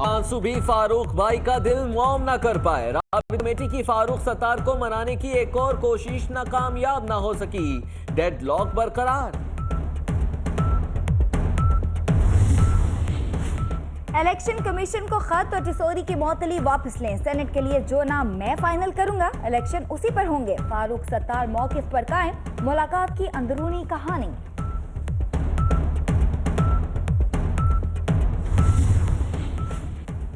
आंसू भी फारूक भाई का दिल मुआम ना कर पाए। राबिता कमेटी की फारूक सत्तार को मनाने की एक और कोशिश नाकामयाब ना हो सकी। डेडलॉक बरकरार। इलेक्शन कमीशन को खत और टिसोरी की मौतली वापस लें। सेनेट के लिए जो नाम मैं फाइनल करूंगा, इलेक्शन उसी पर होंगे। फारूक सत्तार मौकिफ पर कायम। मुलाकात की अंदरूनी कहानी।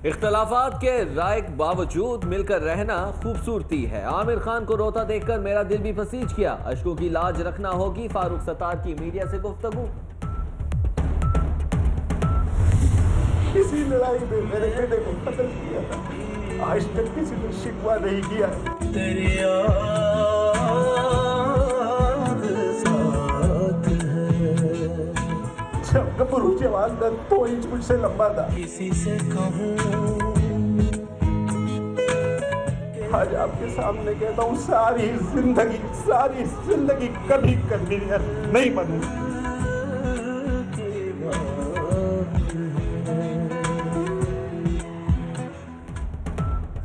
इख्तलाफात के राय के बावजूद मिलकर रहना खूबसूरती है। आमिर खान को रोता देखकर मेरा दिल भी पसीज किया। अश्कों की लाज रखना होगी। फारूक सत्तार की मीडिया से गुफ्तगू। किसी लड़ाई में मेरे बेटे को कत्ल किया था, आज तक किसी ने शिकवा नहीं किया। तेरी साथ है। जब गबरू जवान था 2 इंच मुझसे लंबा था। किसी से कहूँ आज आपके सामने कहता हूँ, सारी जिंदगी कभी कन्वीनियर नहीं बनूंगी।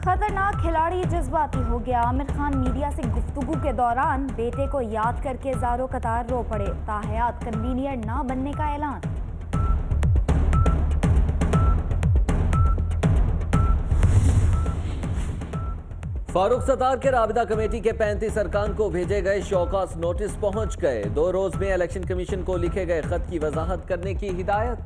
खतरनाक खिलाड़ी जज्बाती हो गया। आमिर खान मीडिया से गुफ्तगू के दौरान बेटे को याद करके ज़ारो कतार रो पड़े। ताहयात कन्वीनियर ना बनने का ऐलान। फारूक सत्तार के राबिता कमेटी के 35 अरकान को भेजे गए शौकास नोटिस पहुंच गए। 2 रोज में इलेक्शन कमीशन को लिखे गए खत की वजाहत करने की हिदायत।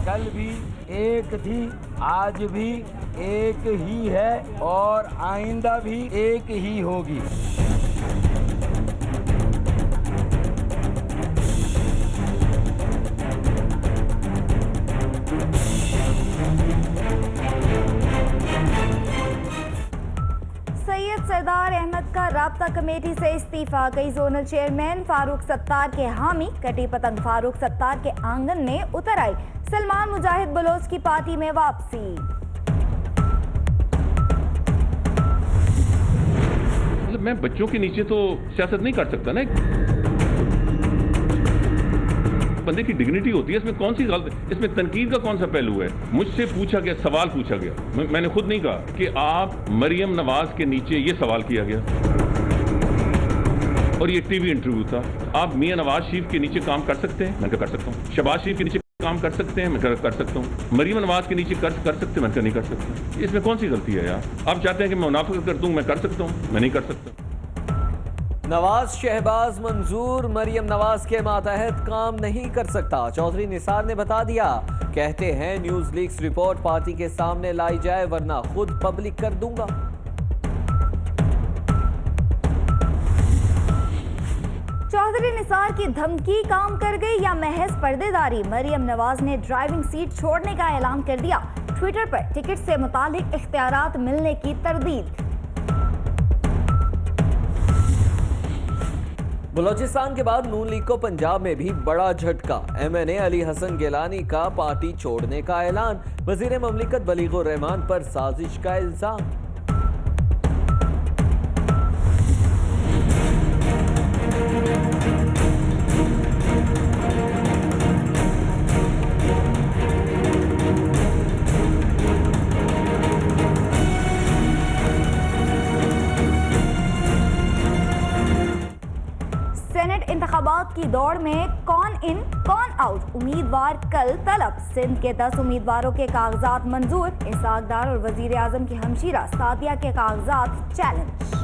कल भी एक थी, आज भी एक ही है और आइंदा भी एक ही होगी। सैयद सरदार अहमद का राब्ता कमेटी से इस्तीफा। कई जोनल चेयरमैन फारूक सत्तार के हामी। कटी पतंग फारूक सत्तार के आंगन में उतर आई। सलमान मुजाहिद बलोच की पार्टी में वापसी। मतलब मैं बच्चों के नीचे तो सियासत नहीं कर सकता ना। बंदे की डिग्निटी होती है, इसमें कौन सी गलत, इसमें तनकीद का कौन सा पहलू है? मुझसे पूछा गया, सवाल पूछा गया, मैंने खुद नहीं कहा कि आप मरियम नवाज के नीचे ये सवाल किया गया और ये टीवी इंटरव्यू था, आप मियां नवाज शरीफ के नीचे काम कर सकते हैं? मैं कर सकता हूँ। शहबाज शरीफ के नीचे काम कर सकते हैं? मैं कर सकता हूँ। मरियम नवाज के नीचे कर सकते हैं? मैं नहीं कर सकता। इसमें कौन सी गलती है यार? आप चाहते हैं कि मैं मुनाफिक कर दूं? मैं कर सकता हूँ? मैं नहीं कर सकता। नवाज शहबाज मंजूर, मरियम नवाज के मातहत काम नहीं कर सकता। चौधरी निसार ने बता दिया। कहते हैं न्यूज लीक्स रिपोर्ट पार्टी के सामने लाई जाए वरना खुद पब्लिक कर दूंगा। चौधरी निसार की धमकी काम कर गई या महज पर्देदारी? मरियम नवाज ने ड्राइविंग सीट छोड़ने का ऐलान कर दिया। ट्विटर पर टिकट से मुतालिक इख्तियारात मिलने की तरदीद। बलोचिस्तान के बाद नून लीग को पंजाब में भी बड़ा झटका। MNA अली हसन गिलानी का पार्टी छोड़ने का ऐलान। वजीर ममलिकत बलीगुर रहमान पर साजिश का इल्जाम। सेनेट इंतखाबात की दौड़ में कौन इन कौन आउट, उम्मीदवार कल तलब। सिंध के 10 उम्मीदवारों के कागजात मंजूर। इसहाक डार और वजीर आजम की हमशीरा सादिया के कागजात चैलेंज।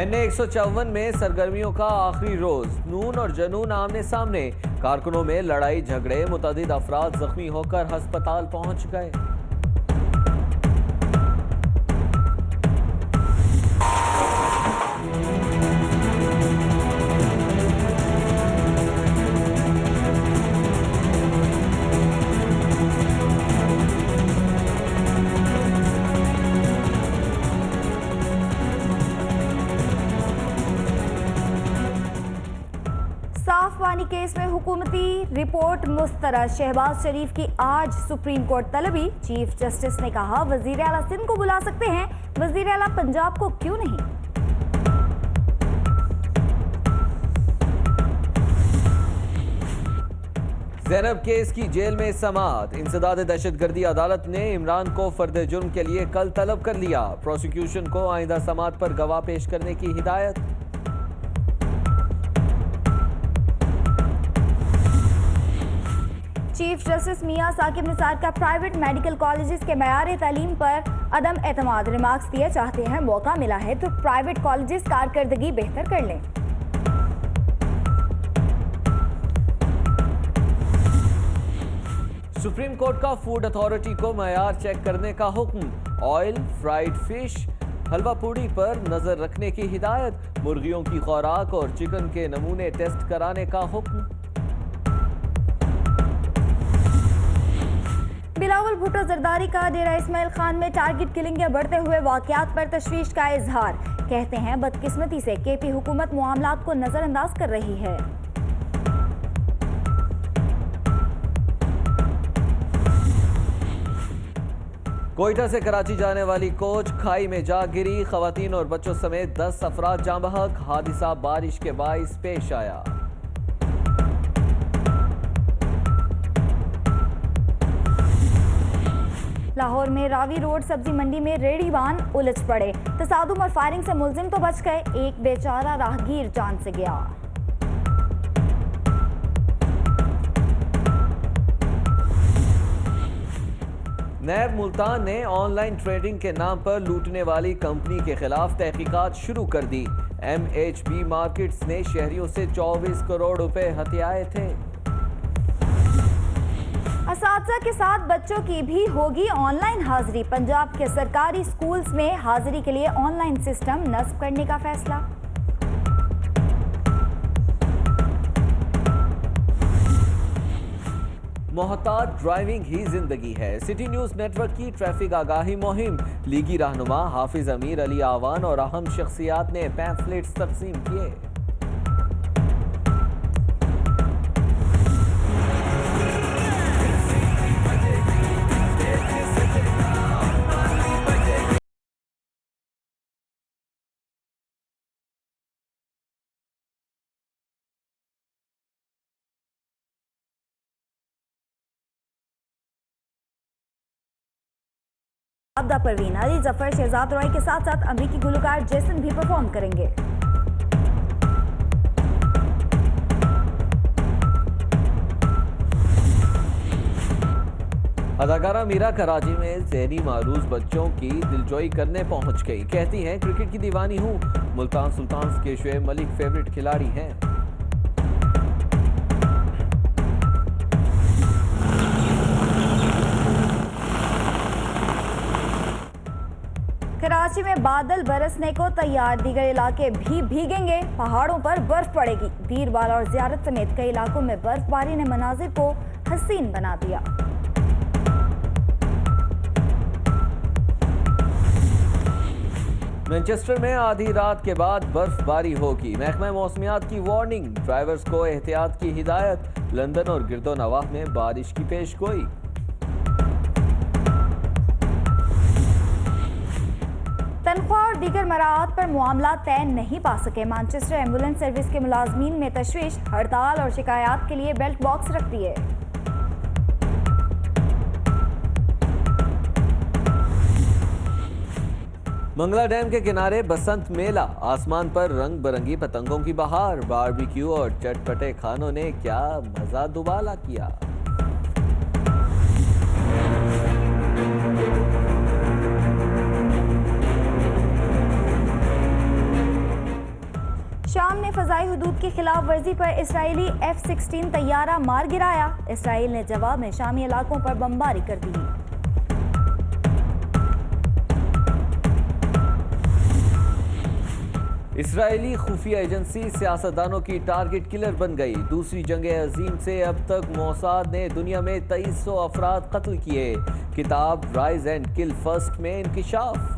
NA 154 में सरगर्मियों का आखिरी रोज। नून और जनून आमने सामने। कारकुनों में लड़ाई झगड़े, मुतअद्दिद अफराद जख्मी होकर अस्पताल पहुंच गए। बेईमानी केस में हुकूमती रिपोर्ट मुस्तरद। शहबाज शरीफ की आज सुप्रीम कोर्ट तलबी। चीफ जस्टिस ने कहा वजीर आला सिंध को बुला सकते हैं, वजीर आला पंजाब को क्यों नहीं। ज़ैनब केस की जेल में समाअत। इंसदाद दहशतगर्दी अदालत ने इमरान को फर्द जुर्म के लिए कल तलब कर लिया। प्रोसिक्यूशन को आइंदा समाअत पर गवाह पेश करने की हिदायत। चीफ जस्टिस मियां साकिब निसार का प्राइवेट मेडिकल कॉलेजेस के मयार तालीम पर अदम एतमाद। रिमार्क्स दिए, चाहते हैं मौका मिला है तो प्राइवेट कॉलेजेस कारकर्दगी बेहतर कर लें। सुप्रीम कोर्ट का फूड अथॉरिटी को मयार चेक करने का हुक्म। ऑयल, फ्राइड फिश, हलवा पूड़ी पर नजर रखने की हिदायत। मुर्गियों की खुराक और चिकन के नमूने टेस्ट कराने का हुक्म। बिलावल भुट्टो जरदारी का डेरा इस्माइल खान में टारगेट किलिंग के बढ़ते हुए वाकयात पर तशवीश का इजहार। कहते हैं बदकिस्मती से केपी हुकूमत मामलात को नजरअंदाज कर रही है। कोयटा से कराची जाने वाली कोच खाई में जा गिरी। खवातीन और बच्चों समेत 10 अफराद जाँ बहक। हादसा बारिश के बाइस पेश आया। लाहौर में रावी रोड सब्जी मंडी में रेहड़ी वाहन उलझ पड़े। तसादुम और फायरिंग से मुलजिम तो बच गए, एक बेचारा राहगीर जान से गया। नैब मुल्तान ने ऑनलाइन ट्रेडिंग के नाम पर लूटने वाली कंपनी के खिलाफ तहकीकात शुरू कर दी। MHB मार्केट्स ने शहरियों से 24 करोड़ रुपए हथियाए थे। असातिज़ा के साथ बच्चों की भी होगी ऑनलाइन हाजिरी। पंजाब के सरकारी स्कूल्स में हाजिरी के लिए ऑनलाइन सिस्टम नस्ब करने का फैसला। मोहतात ड्राइविंग ही जिंदगी है। सिटी न्यूज नेटवर्क की ट्रैफिक आगाही मुहिम। लीगी रहनुमा हाफिज अमीर अली आवान और अहम शख्सियात ने पैम्फलेट्स तकसीम किए। अब्दा परवीन, अली जफर, शहजाद रॉय के साथ साथ अमरीकी गुलकार जैसन भी परफॉर्म करेंगे। अदाकारा मीरा कराची में ज़हनी मारूज बच्चों की दिलजोई करने पहुंच गई। कहती हैं क्रिकेट की दीवानी हूं। मुल्तान सुल्तान्स के शुएब मलिक फेवरेट खिलाड़ी हैं। कराची में बादल बरसने को तैयार, दीगर इलाके भी भीगेंगे। पहाड़ों पर बर्फ पड़ेगी। दीरवाला और ज़ियारत समेत कई इलाकों में बर्फबारी ने मनाजिर को हसीन बना दिया। मैनचेस्टर में आधी रात के बाद बर्फबारी होगी। महकमा मौसमियात की वार्निंग, ड्राइवर्स को एहतियात की हिदायत। लंदन और गिरदो नवाह में बारिश की पेशगोई। तनख्वाह और दीगर मराहत पर मामला तय नहीं पा सके। मैनचेस्टर एम्बुलेंस सर्विस के मुलाजमीन में तशवीश। हड़ताल और शिकायत के लिए बेल्ट बॉक्स रख दिए। मंगला डैम के किनारे बसंत मेला। आसमान पर रंग बिरंगी पतंगों की बहार। बारबेक्यू और चटपटे खानों ने क्या मजा दुबाला किया। शाम ने फजाई हुदूद की खिलाफ वर्जी पर इसराइली F-16 तैयारा मार गिराया। इसराइल ने जवाब में शामी इलाकों पर बमबारी कर दी। इसराइली खुफिया एजेंसी सियासतदानों की टारगेट किलर बन गई। दूसरी जंग अजीम से अब तक मोसाद ने दुनिया में 2300 अफराद कत्ल किए। किताब राइज एंड किल फर्स्ट में इंकिशाफ।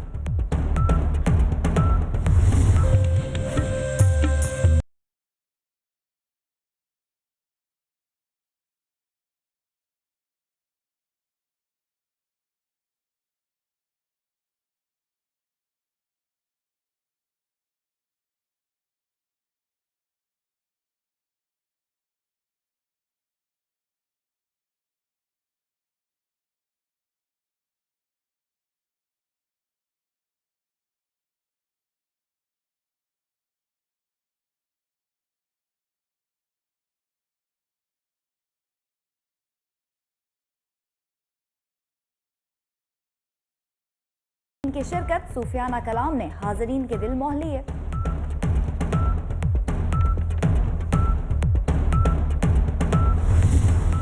जिनकी शिरकत सूफियाना कलाम ने हाजरीन के दिल मोह लिए।